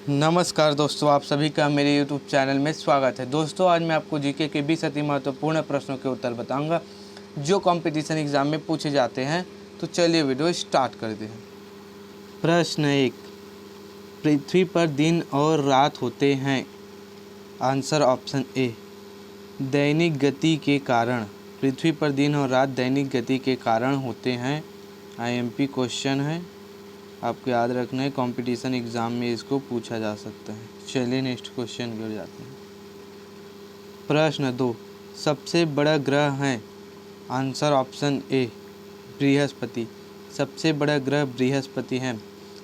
नमस्कार दोस्तों, आप सभी का मेरे YouTube चैनल में स्वागत है। दोस्तों, आज मैं आपको जीके के 20 अति महत्वपूर्ण प्रश्नों के उत्तर बताऊंगा जो कंपटीशन एग्जाम में पूछे जाते हैं। तो चलिए वीडियो स्टार्ट करते हैं। प्रश्न 1, पृथ्वी पर दिन और रात होते हैं। आंसर ऑप्शन ए, दैनिक गति के कारण। पृथ्वी पर दिन और रात दैनिक गति के कारण होते हैं। IMP क्वेश्चन है, आपको याद रखना है, कंपटीशन एग्ज़ाम में इसको पूछा जा सकता है। चलिए नेक्स्ट क्वेश्चन की ओर जाते हैं। प्रश्न 2, सबसे बड़ा ग्रह है। Answer option A, Brihaspati. सबसे बड़ा ग्रह बृहस्पति है।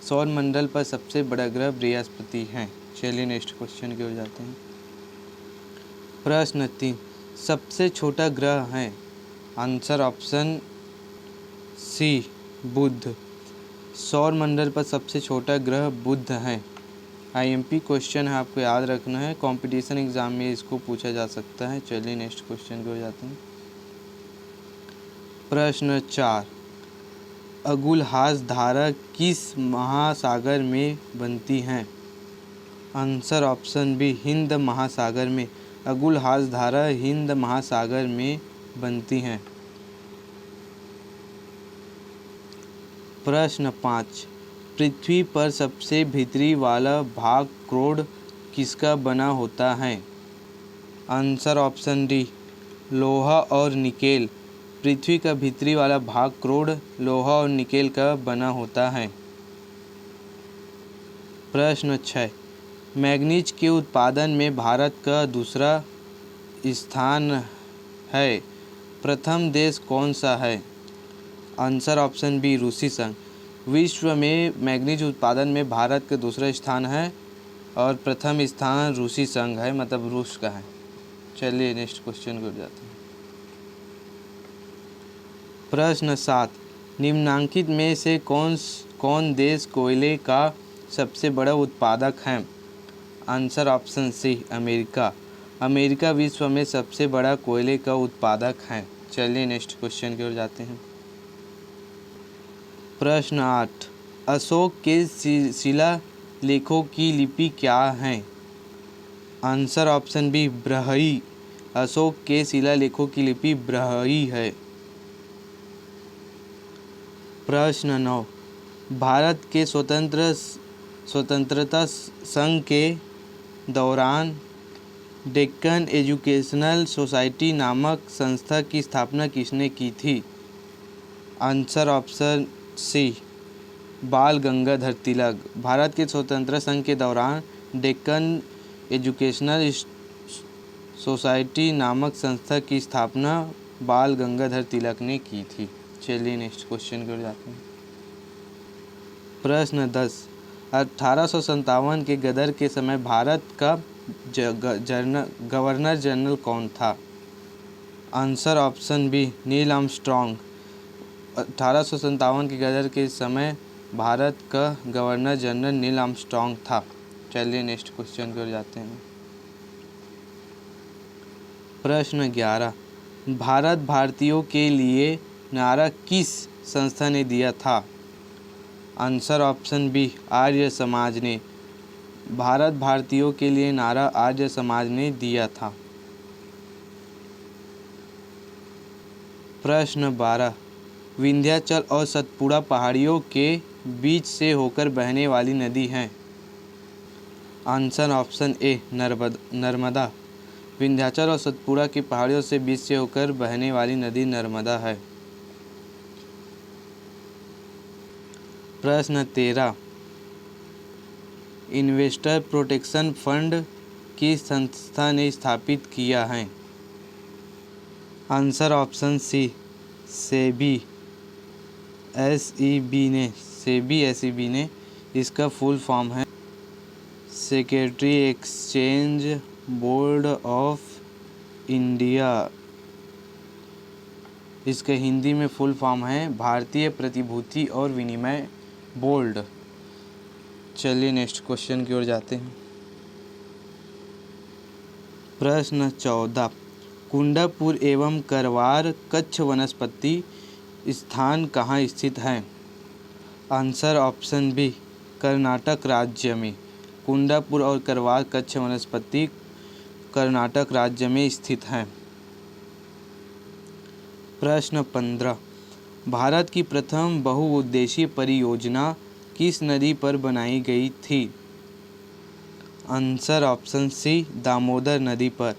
सौर मंडल पर सबसे बड़ा ग्रह बृहस्पति है। चलिए नेक्स्ट क्वेश्चन की ओर जाते हैं। प्रश्न 3, सबसे छोटा ग्रह है। आंसर ऑप्शन सी, बुध। सौर मंडल पर सबसे छोटा ग्रह बुध है। IMP क्वेश्चन है, आपको याद रखना है, कंपटीशन एग्जाम में इसको पूछा जा सकता है। चलिए नेक्स्ट क्वेश्चन को जाते हैं। प्रश्न 4, अगुलहास धारा किस महासागर में बनती है। आंसर ऑप्शन बी, हिंद महासागर में। अगुलहास धारा हिंद महासागर में बनती हैं। प्रश्न 5, पृथ्वी पर सबसे भीतरी वाला भाग क्रोड किसका बना होता है। आंसर ऑप्शन डी, लोहा और निकेल। पृथ्वी का भीतरी वाला भाग क्रोड, लोहा और निकेल का बना होता है। प्रश्न 6, मैग्नीज के उत्पादन में भारत का दूसरा स्थान है। प्रथम देश कौन सा है। आंसर ऑप्शन बी, रूसी संघ। विश्व में मैग्नीज उत्पादन में भारत का दूसरा स्थान है और प्रथम स्थान रूसी संघ है, मतलब रूस का है। चलिए नेक्स्ट क्वेश्चन को जाते हैं। प्रश्न 7, निम्नांकित में से कौन देश कोयले का सबसे बड़ा उत्पादक है। Answer option C, America. America विश्व में सबसे बड़ा कोयले का उत्पादक है। चलिए नेक्स्ट क्वेश्चन की ओर जाते हैं। प्रश्न 8, अशोक के शिलालेखों की लिपि क्या है। Answer option B, Brahmi. Ashoka के शिलालेखों की लिपि ब्रहई है। प्रश्न 9, भारत के स्वतंत्रता संघ के दौरान डेक्कन एजुकेशनल सोसाइटी नामक संस्था की स्थापना किसने की थी। आंसर ऑप्शन सी, बाल गंगाधर तिलक। भारत के स्वतंत्रता संघ के दौरान डेक्कन एजुकेशनल सोसाइटी नामक संस्था की स्थापना बाल गंगाधर तिलक ने की थी। चलिए नेक्स्ट क्वेश्चन की ओर जाते हैं। प्रश्न 10, 1857 के गदर के समय भारत का गवर्नर जनरल कौन था। Answer option B, Neil Armstrong. 1857 के गदर के समय भारत का गवर्नर जनरल नील आर्मस्ट्रांग था। चलिए नेक्स्ट क्वेश्चन की ओर जाते हैं। प्रश्न 11, भारत भारतीयों के लिए नारा किस संस्था ने दिया था। Answer option B, Arya Samaj ने। भारत भारतीयों के लिए नारा आर्य समाज ने दिया था। प्रश्न 12, विंध्याचल और सतपुड़ा पहाड़ियों के बीच से होकर बहने वाली नदी है। Answer option A, Narmada. Vindhyachal और सतपुड़ा की पहाड़ियों से बीच से होकर बहने वाली नदी नर्मदा है। प्रश्न 13, इन्वेस्टर प्रोटेक्शन फंड किस संस्था ने स्थापित किया है। Answer option C, SEBI SEB ने। इसका फुल फॉर्म है secretary exchange board of India. इसका हिंदी में फुल फॉर्म है भारतीय प्रतिभूति और विनिमय बोर्ड। चलिए नेक्स्ट क्वेश्चन की ओर जाते हैं। प्रश्न 14, कुंडापुर एवं करवार कच्छ वनस्पति स्थान कहाँ स्थित है। आंसर ऑप्शन बी, कर्नाटक राज्य में। कुंदापुर और करवार कच्छ वनस्पति कर्नाटक राज्य में स्थित हैं। प्रश्न 15, भारत की प्रथम बहुउद्देशीय परियोजना किस नदी पर बनाई गई थी? आंसर ऑप्शन सी, दामोदर नदी पर।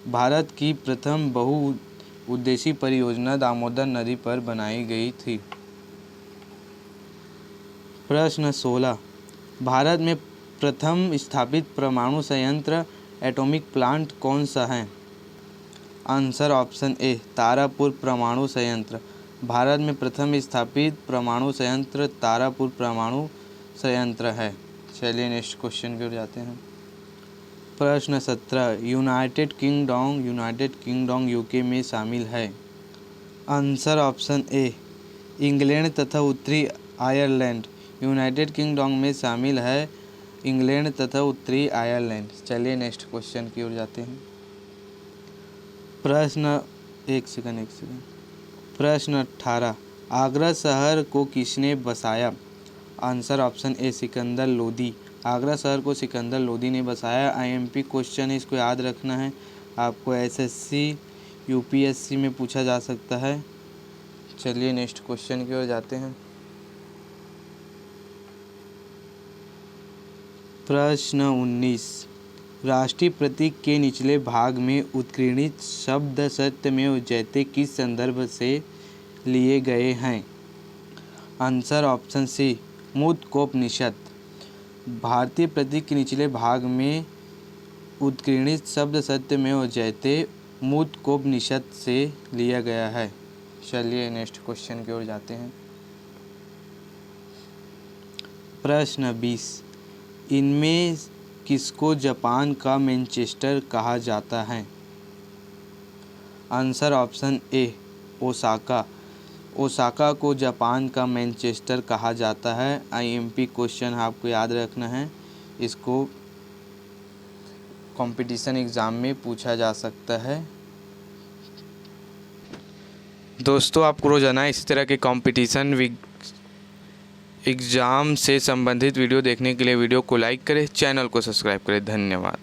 भारत की प्रथम बहुउद्देशीय परियोजना दामोदर नदी पर बनाई गई थी। प्रश्न 16, भारत में प्रथम स्थापित परमाणु संयंत्र एटॉमिक प्लांट कौन सा है? आंसर ऑप्शन ए, तारापुर परमाणु संयंत्र। भारत में प्रथम स्थापित परमाणु संयंत्र तारापुर परमाणु संयंत्र है। चलिए नेक्स्ट क्वेश्चन की ओर जाते हैं। प्रश्न 17, यूनाइटेड किंगडम यूके में शामिल है। आंसर ऑप्शन ए, इंग्लैंड तथा उत्तरी आयरलैंड। यूनाइटेड किंगडम में शामिल है इंग्लैंड तथा उत्तरी आयरलैंड। चलिए नेक्स्ट क्वेश्चन की ओर जाते हैं। प्रश्न 18, आगरा शहर को किसने बसाया? Answer option A, Sikandar Lodi. Agra शहर को सिकंदर लोदी ने बसाया। आईएमपी क्वेश्चन है, इसको याद रखना है। आपको एसएससी यूपीएससी में पूछा जा सकता है। चलिए नेक्स्ट क्वेश्चन की ओर जाते हैं। प्रश्न 19, राष्ट्रीय प्रतीक के निचले भाग में उत्कीर्णित शब्द सत्यमेव जयते किस संदर्भ से लिए गए हैं? Answer option C, Mudgalopanishad. भारतीय प्रतीक के निचले भाग में उत्कीर्णित शब्द सत्यमेव जयते मुद्गलोपनिषद से लिया गया है। चलिए नेक्स्ट क्वेश्चन की ओर जाते हैं। प्रश्न 20, इनमें किसको जापान का मैनचेस्टर कहा जाता है? Answer option A, Osaka. Osaka को जापान का मैनचेस्टर कहा जाता है। आईएमपी क्वेश्चन आपको याद रखना है, इसको कंपटीशन एग्ज़ाम में पूछा जा सकता है। दोस्तों, आपको रोजाना इसी तरह के कंपटीशन एग्ज़ाम से संबंधित वीडियो देखने के लिए वीडियो को लाइक करें, चैनल को सब्सक्राइब करें। धन्यवाद।